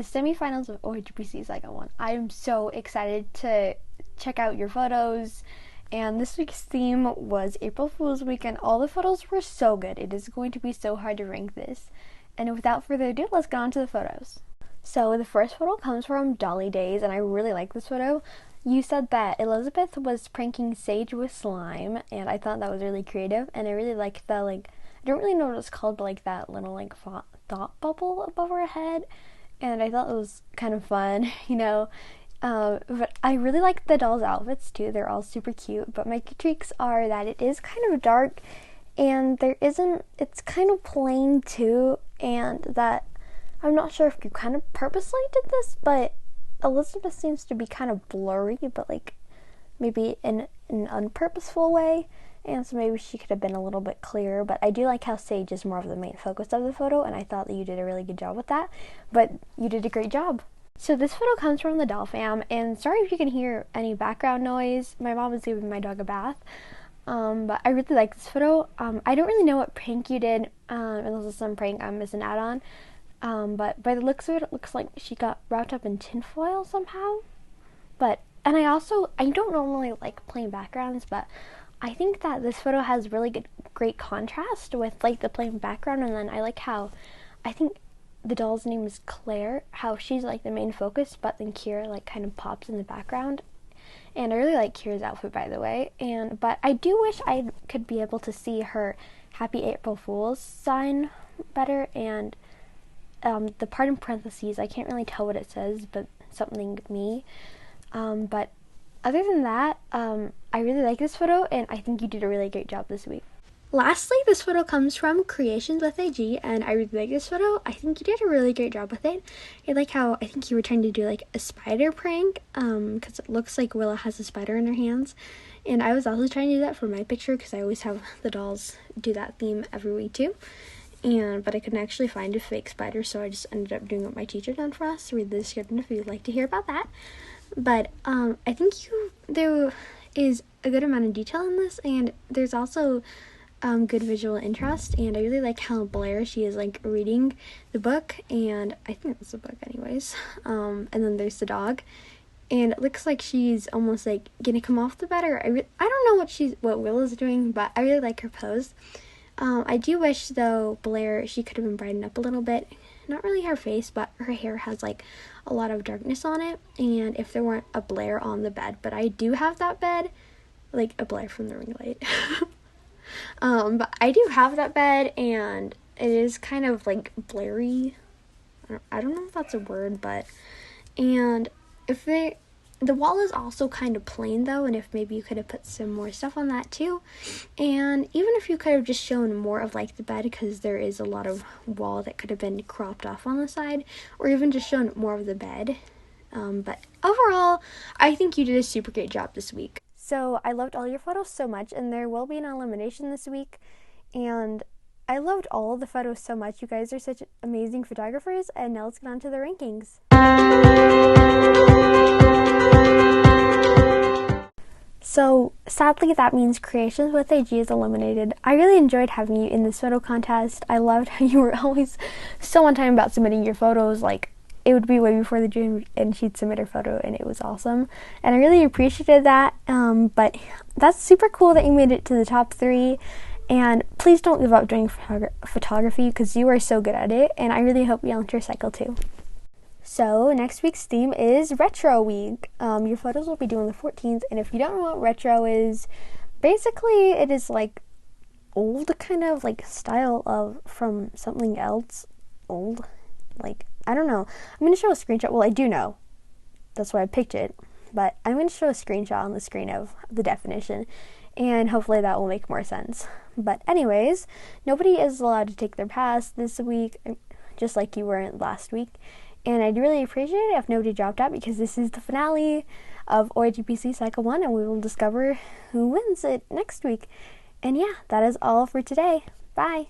the semifinals of OAGPC Cycle 1. I am so excited to check out your photos. And this week's theme was April Fool's Week, and all the photos were so good. It is going to be so hard to rank this. And without further ado, let's get on to the photos. So the first photo comes from Dolly Days, and I really like this photo. You said that Elizabeth was pranking Sage with slime, and I thought that was really creative. And I really liked the, I don't really know what it's called, but that little thought bubble above her head. And I thought it was kind of fun, but I really like the dolls' outfits too. They're all super cute, but my critiques are that it is kind of dark, and it's kind of plain too, and that I'm not sure if you kind of purposely did this, but Elizabeth seems to be kind of blurry, but maybe in an unpurposeful way, and so maybe she could have been a little bit clearer. But I do like how Sage is more of the main focus of the photo, and I thought that you did a really good job with that, but you did a great job. So this photo comes from the Doll Fam, and sorry if you can hear any background noise. My mom is giving my dog a bath, but I really like this photo. I don't really know what prank you did, unless it's some prank I'm missing out on, but by the looks of it, it looks like she got wrapped up in tinfoil somehow. And I don't normally like plain backgrounds, but I think that this photo has really great contrast with the plain background, and then I like how, I think the doll's name is Claire, how she's the main focus, but then Kira kind of pops in the background. And I really like Kira's outfit, by the way. But I do wish I could be able to see her Happy April Fool's sign better, and the part in parentheses, I can't really tell what it says, but something me. But other than that, I really like this photo, and I think you did a really great job this week. Lastly, this photo comes from Creations with AG, and I really like this photo. I think you did a really great job with it. I like how I think you were trying to do a spider prank, because it looks like Willa has a spider in her hands. And I was also trying to do that for my picture, because I always have the dolls do that theme every week too. But I couldn't actually find a fake spider, so I just ended up doing what my teacher done for us. Read the description if you'd like to hear about that. But I think there is a good amount of detail in this, and there's also good visual interest, and I really like how Blair, she is reading the book, and I think it's a book anyways, and then there's the dog, and it looks like she's almost gonna come off the bed, or I don't know what Willa's doing, but I really like her pose. I do wish though Blair, she could have been brightened up a little bit, not really her face, but her hair has a lot of darkness on it, and if there weren't a Blair on the bed, but I do have that bed, a Blair from the ring light. But I do have that bed, and it is kind of blurry. I don't know if that's a word, and if the wall is also kind of plain though, and if maybe you could have put some more stuff on that too, and even if you could have just shown more of the bed, because there is a lot of wall that could have been cropped off on the side, or even just shown more of the bed. But overall, I think you did a super great job this week. So I loved all your photos so much, and there will be an elimination this week, and I loved all of the photos so much. You guys are such amazing photographers, and now let's get on to the rankings. So sadly, that means Creations with AG is eliminated. I really enjoyed having you in this photo contest. I loved how you were always so on time about submitting your photos. It would be way before the dream, and she'd submit her photo, and it was awesome. And I really appreciated that. But that's super cool that you made it to the top 3. And please don't give up doing photography, because you are so good at it. And I really hope you enter Cycle 2. So next week's theme is Retro Week. Your photos will be due on the 14th. And if you don't know what retro is, basically it is old kind of style of from something else. Old. I don't know. I'm going to show a screenshot. Well, I do know. That's why I picked it. But I'm going to show a screenshot on the screen of the definition, and hopefully that will make more sense. But anyways, nobody is allowed to take their pass this week, just like you weren't last week. And I'd really appreciate it if nobody dropped out, because this is the finale of OAGPC Cycle 1, and we will discover who wins it next week. And yeah, that is all for today. Bye!